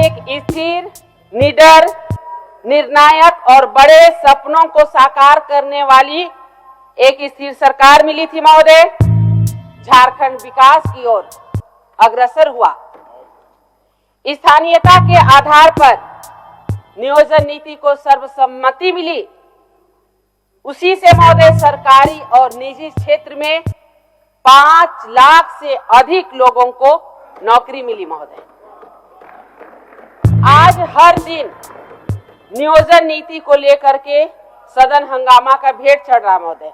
एक स्थिर, निडर, निर्णायक और बड़े सपनों को साकार करने वाली एक स्थिर सरकार मिली थी महोदय। झारखंड विकास की ओर अग्रसर हुआ। स्थानीयता के आधार पर नियोजन नीति को सर्वसम्मति मिली। उसी से महोदय सरकारी और निजी क्षेत्र में 5 लाख से अधिक लोगों को नौकरी मिली महोदय। आज हर दिन नियोजन नीति को लेकर के सदन हंगामा का भेंट चढ़ रहा महोदय।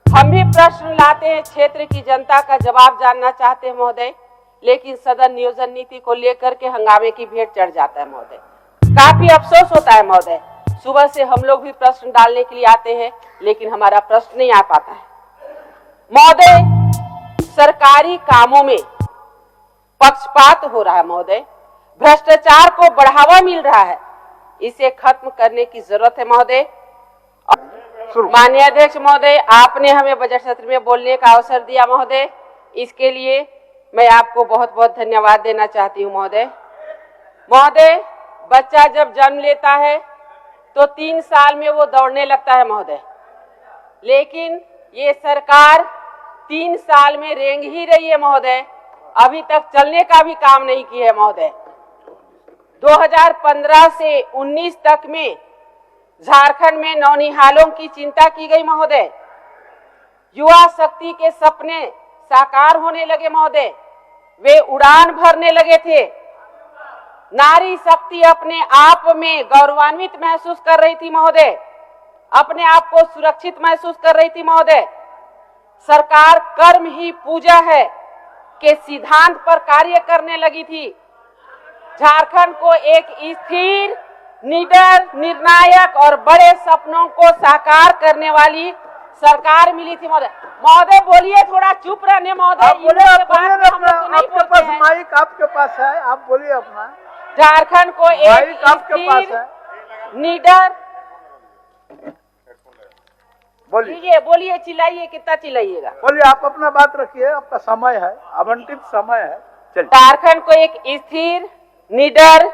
हम भी प्रश्न लाते हैं, क्षेत्र की जनता का जवाब जानना चाहते हैं महोदय, लेकिन सदन नियोजन नीति को लेकर के हंगामे की भेंट चढ़ जाता है महोदय। काफी अफसोस होता है महोदय। सुबह से हम लोग भी प्रश्न डालने के लिए आते हैं, लेकिन हमारा प्रश्न नहीं आ पाता है महोदय। सरकारी कामों में पक्षपात हो रहा है महोदय। भ्रष्टाचार को बढ़ावा मिल रहा है। इसे खत्म करने की जरूरत है महोदय। माननीय अध्यक्ष महोदय, आपने हमें बजट सत्र में बोलने का अवसर दिया महोदय, इसके लिए मैं आपको बहुत बहुत धन्यवाद देना चाहती हूँ महोदय। महोदय, बच्चा जब जन्म लेता है तो 3 साल में वो दौड़ने लगता है महोदय, लेकिन ये सरकार 3 साल में रेंग ही रही है महोदय। अभी तक चलने का भी काम नहीं किया है महोदय। 2015 से 19 तक में झारखंड में नौनिहालों की चिंता की गई महोदय। युवा शक्ति के सपने साकार होने लगे महोदय। वे उड़ान भरने लगे थे। नारी शक्ति अपने आप में गौरवान्वित महसूस कर रही थी महोदय। अपने आप को सुरक्षित महसूस कर रही थी महोदय। सरकार कर्म ही पूजा है के सिद्धांत पर कार्य करने लगी थी। झारखंड को एक स्थिर, निडर, निर्णायक और बड़े सपनों को साकार करने वाली सरकार मिली थी महोदय। महोदय बोलिए, थोड़ा चुप रहने महोदय। माइक आपके पास है, आप बोलिए अपना। झारखंड को एक स्थिर, निडर, बोलिए बोलिए, चिल्लाइए, कितना चिल्लाइएगा। बोलिए, आप अपना बात रखिए, आपका समय है, आवंटित समय है। चलिए। झारखंड को एक स्थिर, निडर,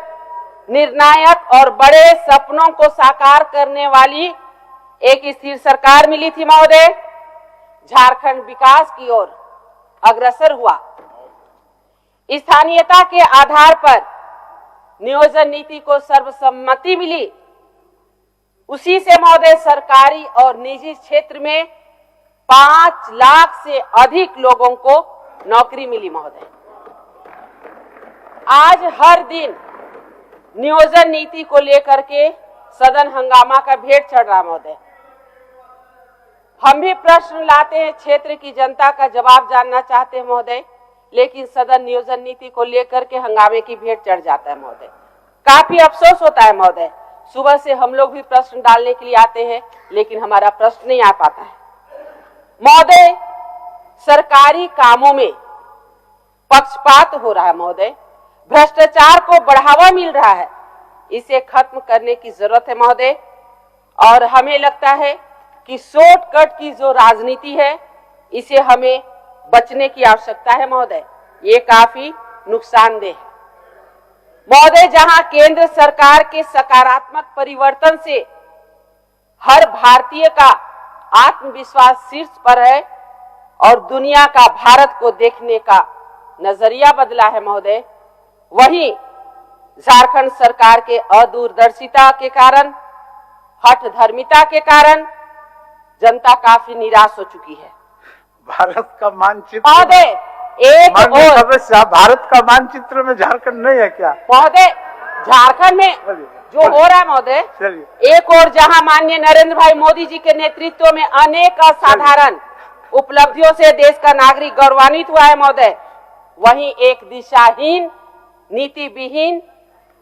निर्णायक और बड़े सपनों को साकार करने वाली एक स्थिर सरकार मिली थी महोदय। झारखंड विकास की ओर अग्रसर हुआ। स्थानीयता के आधार पर नियोजन नीति को सर्वसम्मति मिली। उसी से महोदय सरकारी और निजी क्षेत्र में 5 लाख से अधिक लोगों को नौकरी मिली महोदय। आज हर दिन नियोजन नीति को लेकर के सदन हंगामा का भेंट चढ़ रहा महोदय। हम भी प्रश्न लाते हैं, क्षेत्र की जनता का जवाब जानना चाहते हैं महोदय, लेकिन सदन नियोजन नीति को लेकर के हंगामे की भेंट चढ़ जाता है महोदय। काफी अफसोस होता है महोदय। सुबह से हम लोग भी प्रश्न डालने के लिए आते हैं, लेकिन हमारा प्रश्न नहीं आ पाता है महोदय। सरकारी कामों में पक्षपात हो रहा है महोदय। भ्रष्टाचार को बढ़ावा मिल रहा है। इसे खत्म करने की जरूरत है महोदय। और हमें लगता है कि शॉर्टकट की जो राजनीति है, इसे हमें बचने की आवश्यकता है महोदय। ये काफी नुकसानदेह है महोदय। जहां केंद्र सरकार के सकारात्मक परिवर्तन से हर भारतीय का आत्मविश्वास शीर्ष पर है और दुनिया का भारत को देखने का नजरिया बदला है महोदय, वहीं झारखंड सरकार के अदूरदर्शिता के कारण, हठधर्मिता के कारण जनता काफी निराश हो चुकी है। भारत का मानचित्र महोदय, एक और भारत का मानचित्र में झारखंड नहीं है क्या महोदय? झारखंड में जो हो रहा है महोदय, एक और जहां माननीय नरेंद्र भाई मोदी जी के नेतृत्व में अनेक असाधारण उपलब्धियों से देश का नागरिक गौरवान्वित हुआ है महोदय, वहीं एक दिशाहीन, नीति विहीन,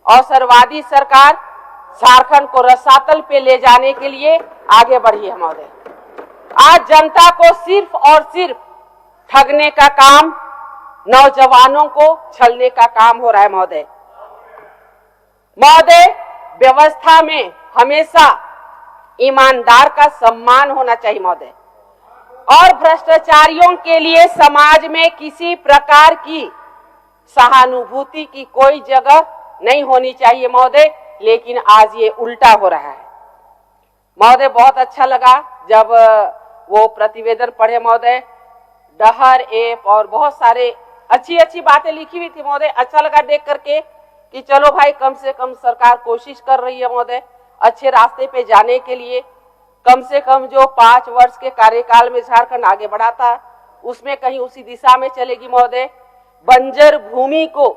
अवसरवादी सरकार झारखंड को रसातल पे ले जाने के लिए आगे बढ़ी है महोदय। आज जनता को सिर्फ और सिर्फ ठगने का काम, नौजवानों को छलने का काम हो रहा है महोदय। महोदय, व्यवस्था में हमेशा ईमानदार का सम्मान होना चाहिए महोदय, और भ्रष्टाचारियों के लिए समाज में किसी प्रकार की सहानुभूति की कोई जगह नहीं होनी चाहिए महोदय, लेकिन आज ये उल्टा हो रहा है महोदय। बहुत अच्छा लगा जब वो प्रतिवेदन पढ़े महोदय, डहर ऐप और बहुत सारे अच्छी अच्छी बातें लिखी हुई थी महोदय। अच्छा लगा देख करके कि चलो भाई कम से कम सरकार कोशिश कर रही है महोदय अच्छे रास्ते पे जाने के लिए। कम से कम जो 5 वर्ष के कार्यकाल में झारखंड आगे बढ़ा था उसमें कहीं उसी दिशा में चलेगी महोदय। बंजर भूमि को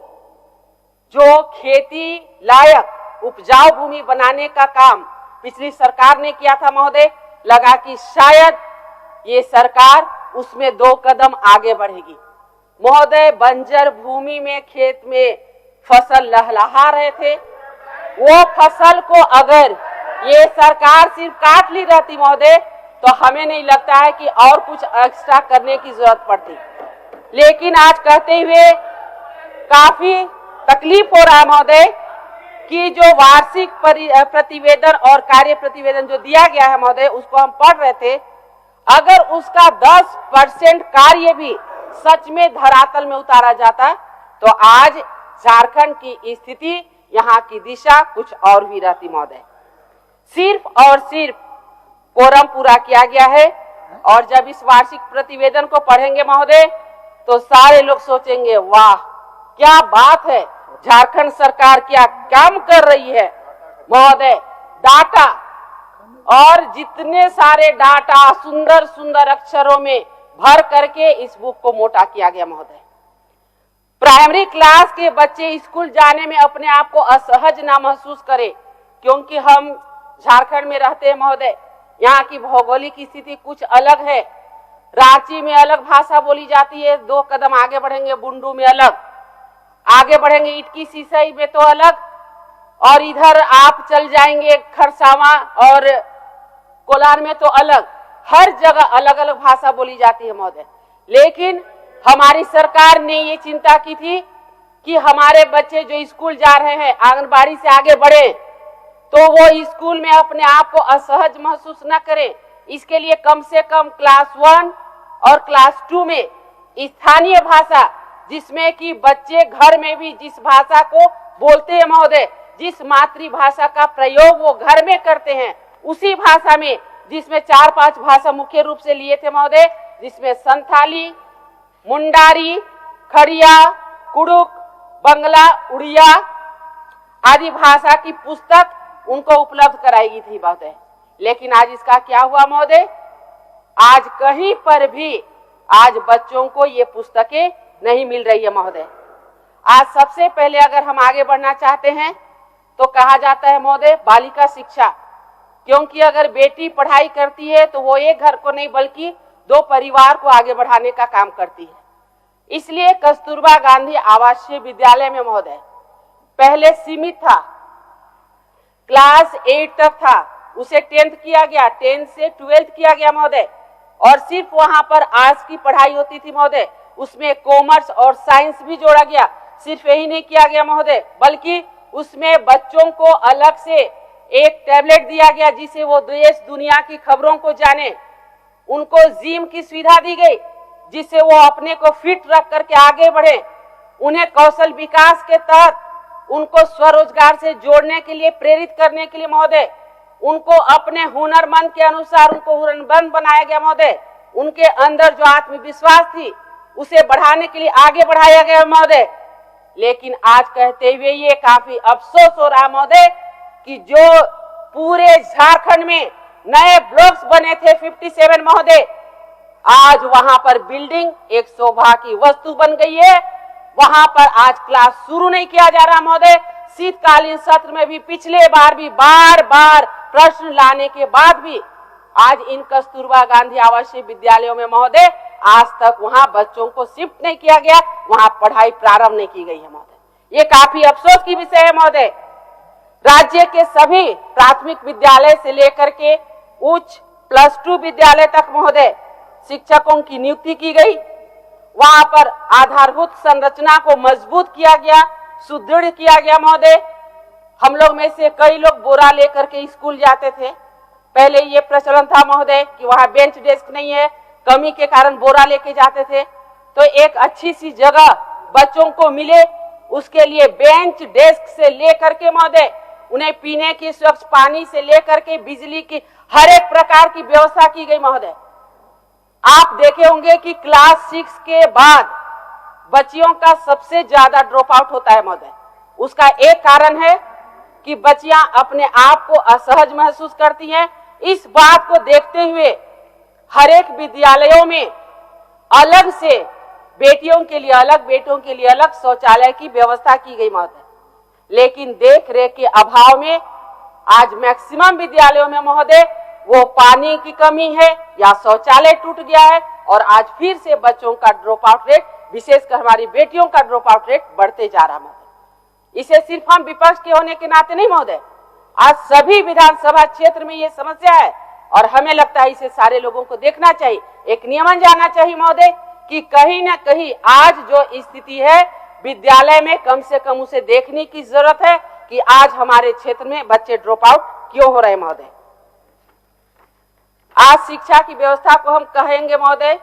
जो खेती लायक उपजाऊ भूमि बनाने का काम पिछली सरकार ने किया था महोदय, लगा कि शायद ये सरकार उसमें 2 कदम आगे बढ़ेगी महोदय। बंजर भूमि में खेत में फसल लहलहा रहे थे, वो फसल को अगर ये सरकार सिर्फ काट ली रहती महोदय तो हमें नहीं लगता है कि और कुछ एक्स्ट्रा करने की जरूरत पड़ती। लेकिन आज कहते हुए काफी तकलीफ हो रहा है महोदय कि जो वार्षिक प्रतिवेदन और कार्य प्रतिवेदन जो दिया गया है महोदय, उसको हम पढ़ रहे थे, अगर उसका 10% कार्य भी सच में धरातल में उतारा जाता तो आज झारखंड की स्थिति, यहाँ की दिशा कुछ और भी रहती महोदय। सिर्फ और सिर्फ कोरम पूरा किया गया है और जब इस वार्षिक प्रतिवेदन को पढ़ेंगे महोदय तो सारे लोग सोचेंगे वाह क्या बात है, झारखंड सरकार क्या काम कर रही है महोदय। डाटा और जितने सारे डाटा सुंदर सुंदर अक्षरों में भर करके इस बुक को मोटा किया गया महोदय। प्राइमरी क्लास के बच्चे स्कूल जाने में अपने आप को असहज ना महसूस करें, क्योंकि हम झारखंड में रहते हैं महोदय। यहाँ की भौगोलिक स्थिति कुछ अलग है। रांची में अलग भाषा बोली जाती है, 2 कदम आगे बढ़ेंगे बुंडू में अलग, आगे बढ़ेंगे इटकी सिसई में तो अलग, और इधर आप चल जाएंगे खरसावा और कोलार में तो अलग। हर जगह अलग अलग भाषा बोली जाती है महोदय। लेकिन हमारी सरकार ने ये चिंता की थी कि हमारे बच्चे जो स्कूल जा रहे हैं आंगनबाड़ी से आगे बढ़े तो वो स्कूल में अपने आप को असहज महसूस न करें। इसके लिए कम से कम क्लास 1 और क्लास 2 में स्थानीय भाषा, जिसमें कि बच्चे घर में भी जिस भाषा को बोलते हैं महोदय, जिस मातृभाषा का प्रयोग वो घर में करते हैं, उसी भाषा में, जिसमें 4-5 भाषा मुख्य रूप से लिए थे महोदय, जिसमें संथाली, मुंडारी, खड़िया, कुड़ुक, बंगला, उड़िया आदि भाषा की पुस्तक उनको उपलब्ध कराई गई थी महोदय। लेकिन आज इसका क्या हुआ महोदय, आज कहीं पर भी आज बच्चों को ये पुस्तकें नहीं मिल रही है महोदय। आज सबसे पहले अगर हम आगे बढ़ना चाहते हैं तो कहा जाता है महोदय बालिका शिक्षा, क्योंकि अगर बेटी पढ़ाई करती है तो वो एक घर को नहीं बल्कि 2 परिवार को आगे बढ़ाने का काम करती है। इसलिए कस्तूरबा गांधी आवासीय विद्यालय में महोदय पहले सीमित था, क्लास 8 तक था, उसे 10th किया गया, 10th से 12th किया गया महोदय, और सिर्फ वहां पर आर्ट्स की पढ़ाई होती थी महोदय। उसमें कॉमर्स और साइंस भी जोड़ा गया। सिर्फ यही नहीं किया गया महोदय, बल्कि उसमें बच्चों को अलग से एक टैबलेट दिया गया जिसे वो देश दुनिया की खबरों को जाने। उनको जिम की सुविधा दी गई जिससे वो अपने को फिट रख करके आगे बढ़े। उन्हें कौशल विकास के तहत उनको स्वरोजगार से जोड़ने के लिए, प्रेरित करने के लिए महोदय, उनको अपने हुनरमंद के अनुसार उनको हुनरमंद बनाया गया महोदय। उनके अंदर जो आत्मविश्वास थी उसे बढ़ाने के लिए आगे बढ़ाया गया महोदय। लेकिन आज कहते हुए ये काफी अफसोस हो रहा महोदय कि जो पूरे झारखंड में नए ब्लॉक्स बने थे 57 महोदय, आज वहां पर बिल्डिंग एक शोभा की वस्तु बन गई है। वहां पर आज क्लास शुरू नहीं किया जा रहा महोदय। शीतकालीन सत्र में भी पिछले बार भी बार बार प्रश्न लाने के बाद भी आज इन कस्तूरबा गांधी आवासीय विद्यालयों में महोदय आज तक वहां बच्चों को शिफ्ट नहीं किया गया, वहां पढ़ाई प्रारंभ नहीं की गई है महोदय। ये काफी अफसोस की विषय है महोदय। राज्य के सभी प्राथमिक विद्यालय से लेकर के उच्च +2 विद्यालय तक महोदय शिक्षकों की नियुक्ति की गई। वहां पर आधारभूत संरचना को मजबूत किया गया, सुदृढ़ किया गया महोदय। हम लोग में से कई लोग बोरा लेकर के स्कूल जाते थे। पहले ये प्रचलन था महोदय कि वहां बेंच डेस्क नहीं है, कमी के कारण बोरा लेके जाते थे। तो एक अच्छी सी जगह बच्चों को मिले, उसके लिए बेंच डेस्क से लेकर के महोदय उन्हें पीने की स्वच्छ पानी से लेकर के बिजली की हर एक प्रकार की व्यवस्था की गई महोदय। आप देखे होंगे कि क्लास 6 के बाद बच्चियों का सबसे ज्यादा ड्रॉप आउट होता है महोदय। उसका एक कारण है कि बच्चियां अपने आप को असहज महसूस करती हैं। इस बात को देखते हुए हर एक विद्यालयों में अलग से बेटियों के लिए अलग, बेटों के लिए अलग शौचालय की व्यवस्था की गई महोदय। लेकिन देख रेख के अभाव में आज मैक्सिमम विद्यालयों में महोदय वो पानी की कमी है या शौचालय टूट गया है और आज फिर से बच्चों का ड्रॉप आउट रेट, विशेषकर हमारी बेटियों का ड्रॉप आउट रेट बढ़ते जा रहा महोदय। इसे सिर्फ हम विपक्ष के होने के नाते नहीं महोदय, आज सभी विधानसभा क्षेत्र में ये समस्या है और हमें लगता है इसे सारे लोगों को देखना चाहिए। एक नियमन जाना चाहिए महोदय कि कहीं ना कहीं आज जो स्थिति है विद्यालय में कम से कम उसे देखने की जरूरत है कि आज हमारे क्षेत्र में बच्चे ड्रॉप आउट क्यों हो रहे महोदय। आज शिक्षा की व्यवस्था को हम कहेंगे महोदय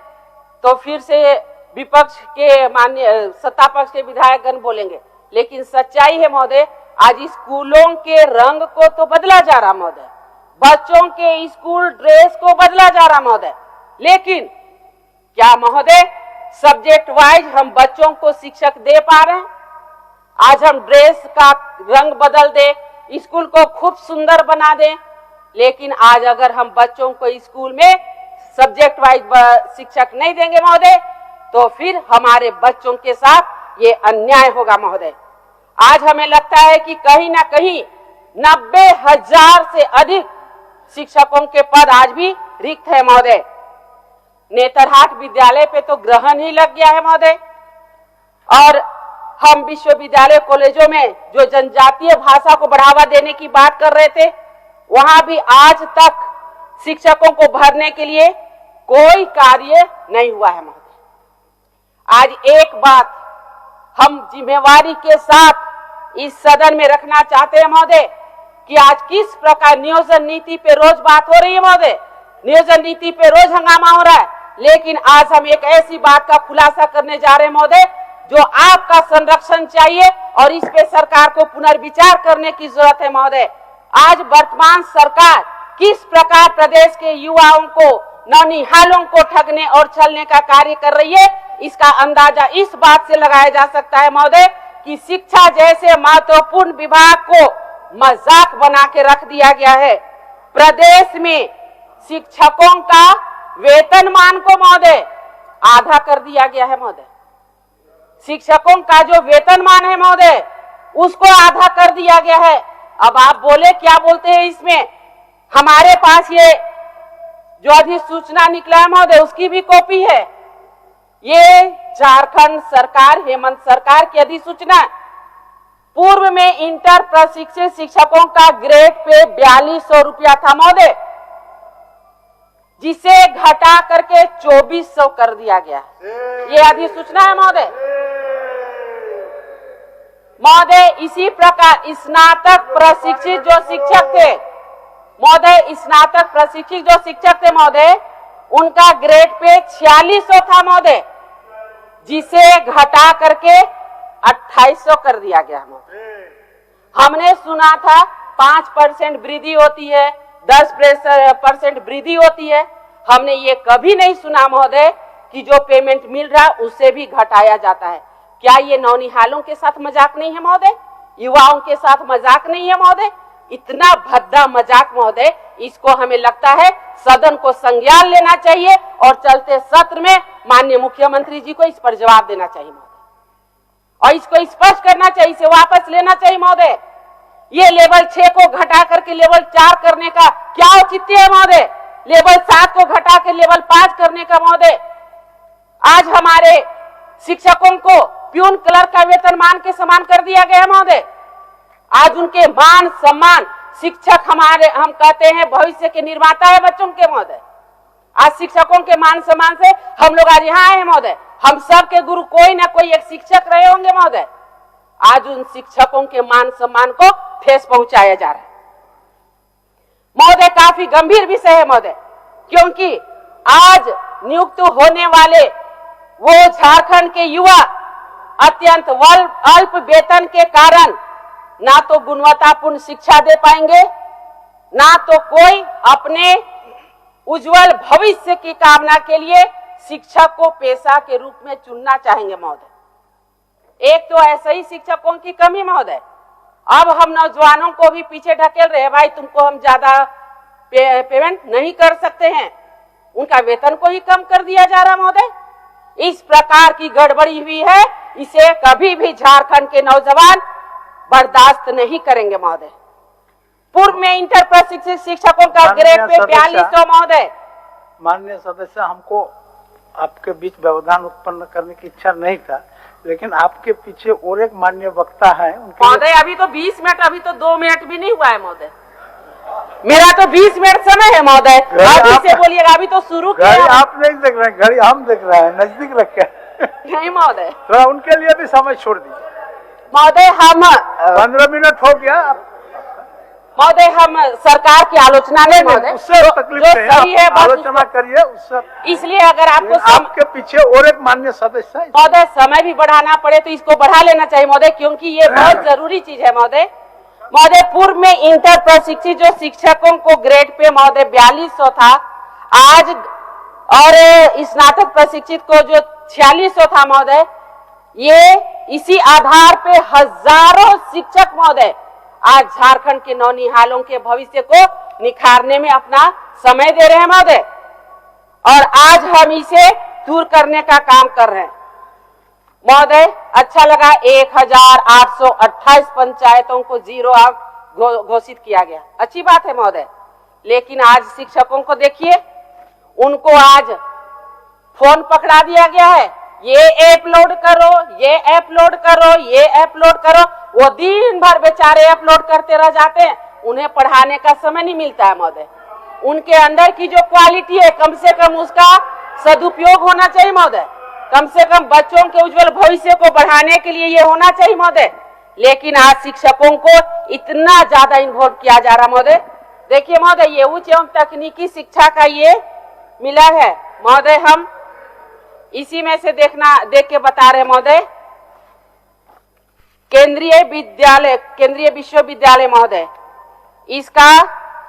तो फिर से विपक्ष के माननीय सत्ता पक्ष के विधायकगण बोलेंगे, लेकिन सच्चाई है महोदय आज स्कूलों के रंग को तो बदला जा रहा महोदय, बच्चों के स्कूल ड्रेस को बदला जा रहा महोदय, लेकिन क्या महोदय सब्जेक्ट वाइज हम बच्चों को शिक्षक दे पा रहे हैं? आज हम ड्रेस का रंग बदल दे, स्कूल को खूब सुंदर बना दें, लेकिन आज अगर हम बच्चों को स्कूल में सब्जेक्ट वाइज शिक्षक नहीं देंगे महोदय तो फिर हमारे बच्चों के साथ ये अन्याय होगा महोदय। आज हमें लगता है कि कहीं ना कहीं 90,000 से अधिक शिक्षकों के पद आज भी रिक्त है महोदय। नेतरहाट विद्यालय पे तो ग्रहण ही लग गया है महोदय और हम विश्वविद्यालय कॉलेजों में जो जनजातीय भाषा को बढ़ावा देने की बात कर रहे थे वहां भी आज तक शिक्षकों को भरने के लिए कोई कार्य नहीं हुआ है महोदय। आज एक बात हम जिम्मेवारी के साथ इस सदन में रखना चाहते हैं महोदय कि आज किस प्रकार नियोजन नीति पे रोज बात हो रही है महोदय, नियोजन नीति पे रोज हंगामा हो रहा है, लेकिन आज हम एक ऐसी बात का खुलासा करने जा रहे हैं महोदय जो आपका संरक्षण चाहिए और इस पे सरकार को पुनर्विचार करने की जरूरत है महोदय। आज वर्तमान सरकार किस प्रकार प्रदेश के युवाओं को, नौनिहालों को ठगने और छलने का कार्य कर रही है, इसका अंदाजा इस बात से लगाया जा सकता है महोदय कि शिक्षा जैसे महत्वपूर्ण विभाग को मजाक बना के रख दिया गया है। प्रदेश में शिक्षकों का वेतनमान को महोदय आधा कर दिया गया है महोदय। शिक्षकों का जो वेतनमान है महोदय उसको आधा कर दिया गया है। अब आप बोले क्या बोलते हैं इसमें, हमारे पास ये जो अधिसूचना निकला है महोदय उसकी भी कॉपी है। ये झारखंड सरकार, हेमंत सरकार की अधिसूचना। पूर्व में इंटर प्रशिक्षित शिक्षकों का ग्रेड पे 4200 रुपया था महोदय, जिसे घटा करके 2400 कर दिया गया। ये अधिसूचना है महोदय। महोदय इसी प्रकार स्नातक प्रशिक्षित जो शिक्षक थे महोदय, स्नातक प्रशिक्षित जो शिक्षक थे महोदय, उनका ग्रेड पे 4600 था महोदय, जिसे घटा करके 2800 कर दिया गया महोदय। हमने सुना था 5% वृद्धि होती है, 10% वृद्धि होती है। हमने ये कभी नहीं सुना महोदय कि जो पेमेंट मिल रहा है उससे भी घटाया जाता है। क्या ये नौनिहालों के साथ मजाक नहीं है महोदय, युवाओं के साथ मजाक नहीं है महोदय? इतना भद्दा मजाक महोदय, इसको हमें लगता है सदन को संज्ञान लेना चाहिए और चलते सत्र में माननीय मुख्यमंत्री जी को इस पर जवाब देना चाहिए महोदय और इसको स्पष्ट करना चाहिए, इसे वापस लेना चाहिए महोदय। ये लेवल 6 को घटा करके लेवल 4 करने का क्या औचित्य है महोदय? लेवल 7 को घटा के लेवल 5 करने का महोदय? आज हमारे शिक्षकों को प्यून क्लर्क का वेतनमान के समान कर दिया गया महोदय। आज उनके मान सम्मान, शिक्षक हमारे, हम कहते हैं भविष्य के निर्माता है बच्चों के महोदय। आज शिक्षकों के मान सम्मान से हम लोग आज यहाँ आए हैं महोदय। हम सब के गुरु कोई ना कोई एक शिक्षक रहे होंगे महोदय। आज उन शिक्षकों के मान सम्मान को ठेस पहुंचाया जा रहा है महोदय। काफी गंभीर विषय है महोदय, क्योंकि आज नियुक्त होने वाले वो झारखंड के युवा अत्यंत अल्प वेतन के कारण ना तो गुणवत्तापूर्ण शिक्षा दे पाएंगे, ना तो कोई अपने उज्जवल भविष्य की कामना के लिए शिक्षक को पेशा के रूप में चुनना चाहेंगे महोदय। एक तो ऐसे ही शिक्षकों की कमी महोदय, अब हम नौजवानों को भी पीछे ढकेल रहे हैं, भाई तुमको हम ज्यादा पेमेंट नहीं कर सकते हैं, उनका वेतन को ही कम कर दिया जा रहा महोदय। इस प्रकार की गड़बड़ी हुई है, इसे कभी भी झारखंड के नौजवान बर्दाश्त नहीं करेंगे महोदय। पूर्व में इंटर प्रशिक्षित शिक्षकों का ग्रेड पे 4200 महोदय। माननीय सदस्य, हमको आपके बीच व्यवधान उत्पन्न करने की इच्छा नहीं था, लेकिन आपके पीछे और एक माननीय वक्ता है महोदय। अभी तो 20 मिनट, अभी तो 2 मिनट भी नहीं हुआ है महोदय, मेरा तो 20 मिनट समय है महोदय, अभी से बोलिएगा, अभी तो शुरू किया। घड़ी आप नहीं देख रहे हैं, घड़ी हम देख रहे हैं, नजदीक रखे नहीं महोदय, थोड़ा उनके लिए भी समय छोड़ दीजिए महोदय। हम 15 मिनट हो गया महोदय, हम सरकार की आलोचना नहीं महोदय, उससे तकलीफ जो सही है आलोचना करिए उससे। इसलिए अगर आपको आपके पीछे और एक माननीय सदस्य है महोदय, समय भी बढ़ाना पड़े तो इसको बढ़ा लेना चाहिए महोदय, क्योंकि ये बहुत जरूरी चीज है महोदय। महोदय, पूर्व में इंटर प्रशिक्षित जो शिक्षकों को ग्रेड पे महोदय 4200 था, आज और स्नातक प्रशिक्षित को जो 4600 था महोदय, ये इसी आधार पे हजारों शिक्षक महोदय आज झारखंड के नौनिहालों के भविष्य को निखारने में अपना समय दे रहे हैं महोदय, और आज हम इसे दूर करने का काम कर रहे हैं महोदय। अच्छा लगा 1828 पंचायतों को 0 अंक घोषित किया गया, अच्छी बात है महोदय। लेकिन आज शिक्षकों को देखिए, उनको आज फोन पकड़ा दिया गया है, ये ऐप लोड करो, ये ऐप लोड करो, ये ऐप लोड करो। वो दिन भर बेचारे ऐप लोड करते रह जाते हैं, उन्हें पढ़ाने का समय नहीं मिलता है महोदय। उनके अंदर की जो क्वालिटी है, कम से कम उसका सदुपयोग होना चाहिए महोदय, कम से कम बच्चों के उज्जवल भविष्य को बढ़ाने के लिए ये होना चाहिए महोदय। लेकिन आज शिक्षकों को इतना ज्यादा इन्वॉल्व किया जा रहा महोदय। देखिए महोदय, ये उच्च एवं तकनीकी शिक्षा का ये मिला है महोदय, हम इसी में से देख के बता रहे महोदय। केंद्रीय विश्वविद्यालय महोदय, इसका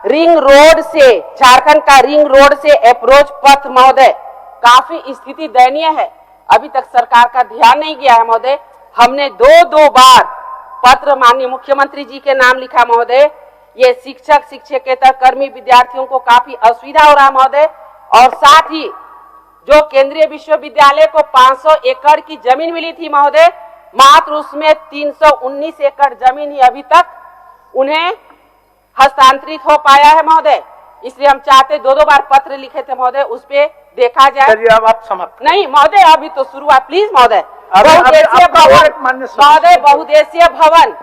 रिंग रोड से, झारखंड का रिंग रोड से अप्रोच पथ महोदय काफी स्थिति दयनीय है, अभी तक सरकार का ध्यान नहीं गया है महोदय। हमने दो बार पत्र माननीय मुख्यमंत्री जी के नाम लिखा महोदय। ये शिक्षक शिक्षकेतर कर्मी विद्यार्थियों को काफी असुविधा हो रहा महोदय, और साथ ही जो केंद्रीय विश्वविद्यालय को 500 एकड़ की जमीन मिली थी महोदय, मात्र उसमें 319 एकड़ जमीन ही अभी तक उन्हें हस्तांतरित हो पाया है महोदय। इसलिए हम चाहते 2 बार पत्र लिखे थे महोदय, उस पे देखा जाए। चलिए अब आप समाप्त नहीं महोदय, अभी तो शुरुआत, प्लीज महोदय। बहुउद्देशीय भवन महोदय, बहुउद्देशीय भवन,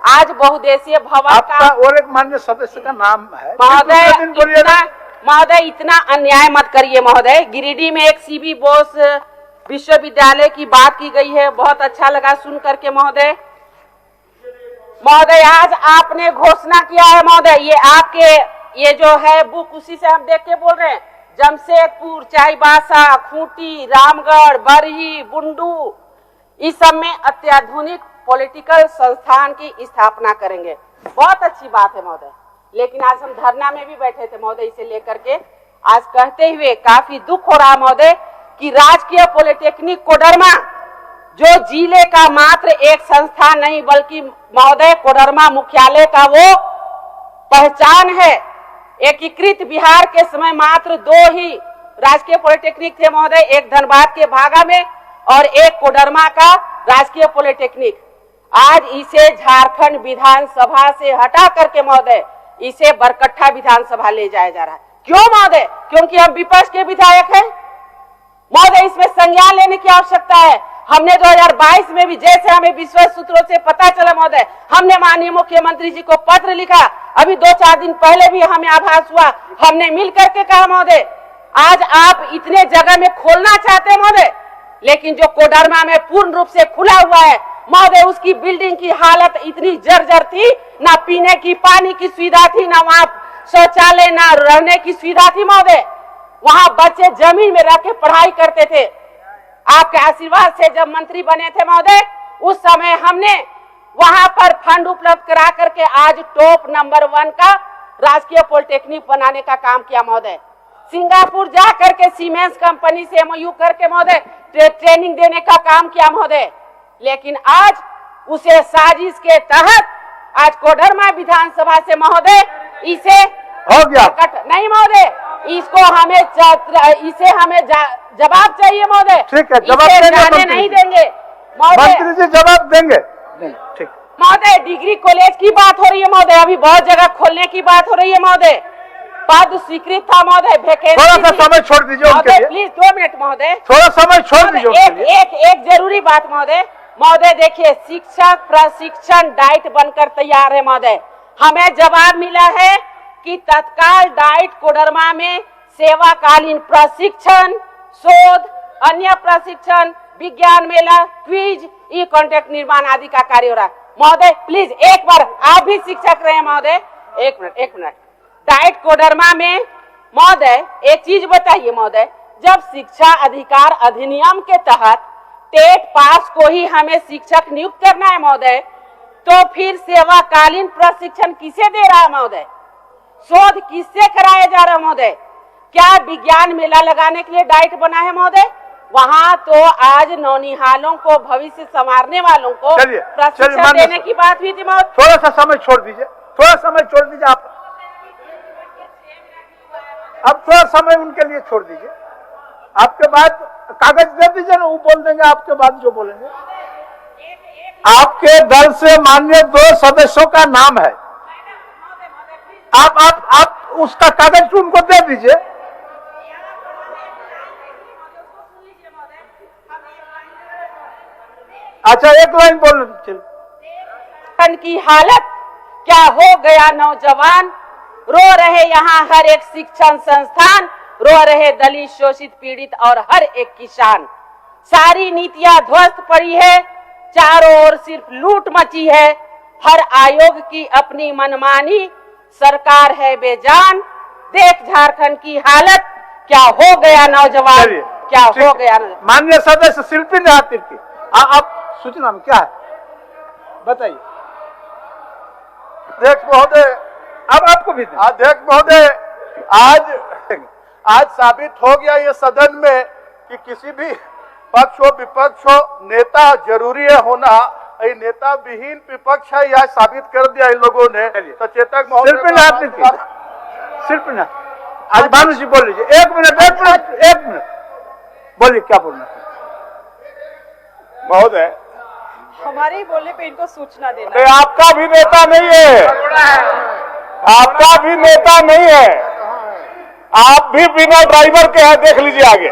आज बहुउद्देशीय भवन का और एक माननीय सदस्य का नाम है महोदय, इतना अन्याय मत करिए महोदय। गिरिडीह में एक सीबी बोस विश्वविद्यालय की बात की गई है, बहुत अच्छा लगा सुन करके महोदय। महोदय, आज आपने घोषणा किया है महोदय, ये आपके ये जो है बुक, उसी से हम देख के बोल रहे हैं, जमशेदपुर, चाईबासा, खूंटी, रामगढ़, बरही, बुंडू, इस सब में अत्याधुनिक पॉलिटिकल संस्थान की स्थापना करेंगे। बहुत अच्छी बात है महोदय, लेकिन आज हम धरना में भी बैठे थे महोदय, इसे लेकर के आज कहते हुए काफी दुख हो रहा महोदय कि राजकीय पॉलिटेक्निक कोडरमा जो जिले का मात्र एक संस्थान नहीं, बल्कि महोदय कोडरमा मुख्यालय का वो पहचान है। एकीकृत बिहार के समय मात्र 2 ही राजकीय पॉलिटेक्निक थे महोदय, एक धनबाद के भागा में और एक कोडरमा का राजकीय पॉलिटेक्निक। आज इसे झारखंड विधानसभा से हटा करके महोदय इसे बरकट्ठा विधानसभा ले जाया जा रहा है। क्यों महोदय? क्योंकि हम विपक्ष के विधायक हैं महोदय, इसमें संज्ञान लेने की आवश्यकता है। हमने 2022 में भी, जैसे हमें विश्वस्त सूत्रों से पता चला महोदय, हमने माननीय मुख्यमंत्री जी को पत्र लिखा। अभी 2-4 दिन पहले भी हमें आभास हुआ, हमने मिल करके कहा महोदय आज आप इतने जगह में खोलना चाहते हैं महोदय, लेकिन जो कोडरमा में पूर्ण रूप से खुला हुआ है महोदय, उसकी बिल्डिंग की हालत इतनी जर्जर थी, ना पीने की पानी की सुविधा थी, ना वहाँ शौचालय, ना रहने की सुविधा थी महोदय। वहाँ बच्चे जमीन में रह के पढ़ाई करते थे। आपके आशीर्वाद से जब मंत्री बने थे महोदय, उस समय हमने वहां पर फंड उपलब्ध करा करके आज टॉप नंबर 1 का राजकीय पॉलिटेक्निक बनाने का काम किया महोदय। सिंगापुर जा करके सीमेंस कंपनी से MOU करके महोदय ट्रेनिंग देने का काम किया महोदय। लेकिन आज उसे साजिश के तहत आज कोडरमा विधानसभा से महोदय इसे हो गया नहीं महोदय, इसे हमें जवाब चाहिए महोदय। ठीक है, जवाब इसे देंगे जाने नहीं देंगे महोदय। मंत्री जी जवाब देंगे। नहीं, ठीक महोदय, डिग्री कॉलेज की बात हो रही है महोदय, अभी बहुत जगह खोलने की बात हो रही है महोदय। पद स्वीकृत था महोदय, वैकेंसी थोड़ा सा समय छोड़ दीजिए उनके लिए। प्लीज 2 मिनट महोदय, थोड़ा समय छोड़ दीजिए उनके लिए। एक जरूरी बात महोदय। महोदय देखिए, शिक्षक प्रशिक्षण डाइट बनकर तैयार है महोदय। हमें जवाब मिला है कि तत्काल डाइट कोडरमा में सेवाकालीन प्रशिक्षण, शोध, अन्य प्रशिक्षण, विज्ञान मेला, क्विज, ई कॉन्टेक्ट निर्माण आदि का कार्य हो रहा है महोदय। प्लीज एक बार, आप भी शिक्षक रहे महोदय, एक मिनट। डाइट कोडरमा में महोदय एक चीज बताइए महोदय, जब शिक्षा अधिकार अधिनियम के तहत टेट पास को ही हमें शिक्षक नियुक्त करना है महोदय, तो फिर सेवाकालीन प्रशिक्षण किसे दे रहा है महोदय? शोध किससे कराया जा रहा है महोदय? क्या विज्ञान मेला लगाने के लिए डाइट बना है महोदय? वहाँ तो आज नौनिहालों को, भविष्य संवारने वालों को प्रशिक्षण देने की बात हुई थी महोदय। थोड़ा सा समय छोड़ दीजिए, आप अब थोड़ा समय उनके लिए छोड़ दीजिए। आपके बाद कागज दे दीजिए ना, वो बोल देंगे आपके बाद जो बोलेंगे। आपके दल से माननीय 2 सदस्यों का नाम है, आप उसका कागज उनको दे दीजिए। अच्छा, एक लाइन बोल की हालत क्या हो गया नौजवान, रो रहे यहाँ हर एक शिक्षण संस्थान, रो रहे दलित, शोषित, पीड़ित और हर एक किसान। सारी नीतियां ध्वस्त पड़ी है, चारों ओर सिर्फ लूट मची है, हर आयोग की अपनी मनमानी, सरकार है बेजान। देख झारखंड की हालत, क्या हो गया नौजवान, क्या हो गया। माननीय सदस्य शिल्पी निहातिर की आप सूचना में क्या है बताइए। अध्यक्ष महोदय, अब आपको भी अध्यक्ष महोदय, आज साबित हो गया ये सदन में कि किसी भी पक्ष हो विपक्ष हो, नेता जरूरी है होना। ये नेता विहीन विपक्ष है, यह साबित कर दिया इन लोगों ने। तो चेतक महोदय, आज भानु जी बोल लीजिए। एक मिनट बोलिए, क्या बोलना महोदय? हमारे ही बोलने पे इनको सूचना देना। आपका भी नेता नहीं है, आपका भी नेता नहीं है, आप भी बिना ड्राइवर के हैं, देख लीजिए आगे।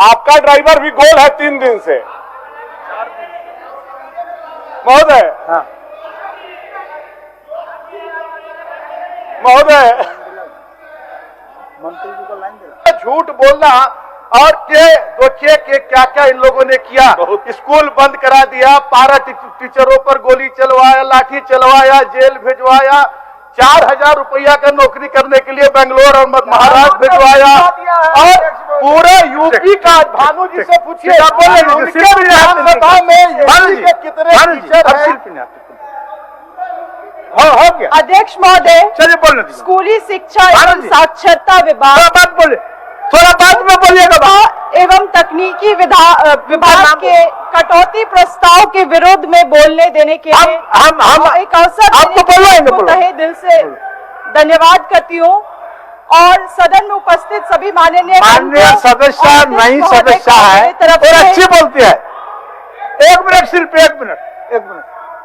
आपका ड्राइवर भी गोल है 3 दिन से महोदय। महोदय, मंत्री जी को लाइन दे। झूठ बोलना और देखिए कि क्या क्या इन लोगों ने किया। स्कूल बंद करा दिया, पारा टीचरों पर गोली चलवाया, लाठी चलवाया, जेल भिजवाया, 4000 रुपया का नौकरी करने के लिए बेंगलोर और महाराष्ट्र भिजवाया, और पूरे यूपी का भानु जी से पूछिए विधानसभा में कितने टीचर हैं। हो गया अध्यक्ष महोदय, चलिए बोलने दीजिए। स्कूली शिक्षा एवं साक्षरता विभाग, थोड़ा बाद में बोलिएगा। एवं तकनीकी विभाग के कटौती प्रस्ताव के विरोध में बोलने देने के लिए हम एक अवसर आपको बोलवाएंगे। तहे दिल से धन्यवाद करती हूँ। और सदन में उपस्थित सभी माननीय सदस्य नई सदस्य है, और अच्छी बोलती है। 1 मिनट सिर्फ 1 मिनट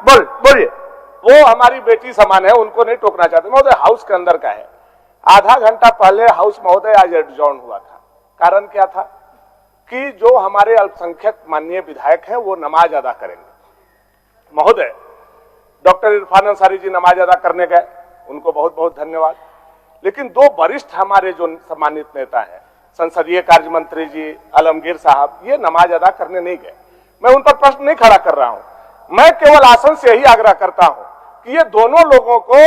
बोलिए। वो हमारी बेटी समान है, उनको नहीं टोकना चाहते महोदय। हाउस के अंदर का है, आधा घंटा पहले हाउस महोदय आज एडजॉर्न हुआ था। कारण क्या था कि जो हमारे अल्पसंख्यक माननीय विधायक हैं वो नमाज अदा करेंगे महोदय। डॉक्टर इरफान अंसारी जी नमाज अदा करने गए, उनको बहुत बहुत धन्यवाद। लेकिन 2 वरिष्ठ हमारे जो सम्मानित नेता हैं, संसदीय कार्य मंत्री जी आलमगीर साहब, ये नमाज अदा करने नहीं गए। मैं उन पर प्रश्न नहीं खड़ा कर रहा हूं, मैं केवल आसन से यही आग्रह करता हूं कि ये दोनों लोगों को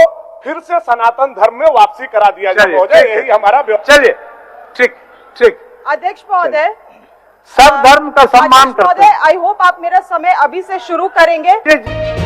फिर से सनातन धर्म में वापसी करा दिया जाए महोदय, यही हमारा। चलिए, ठीक। अध्यक्ष महोदय, सब धर्म का सम्मान करते महोदय, आई होप आप मेरा समय अभी से शुरू करेंगे। हैं।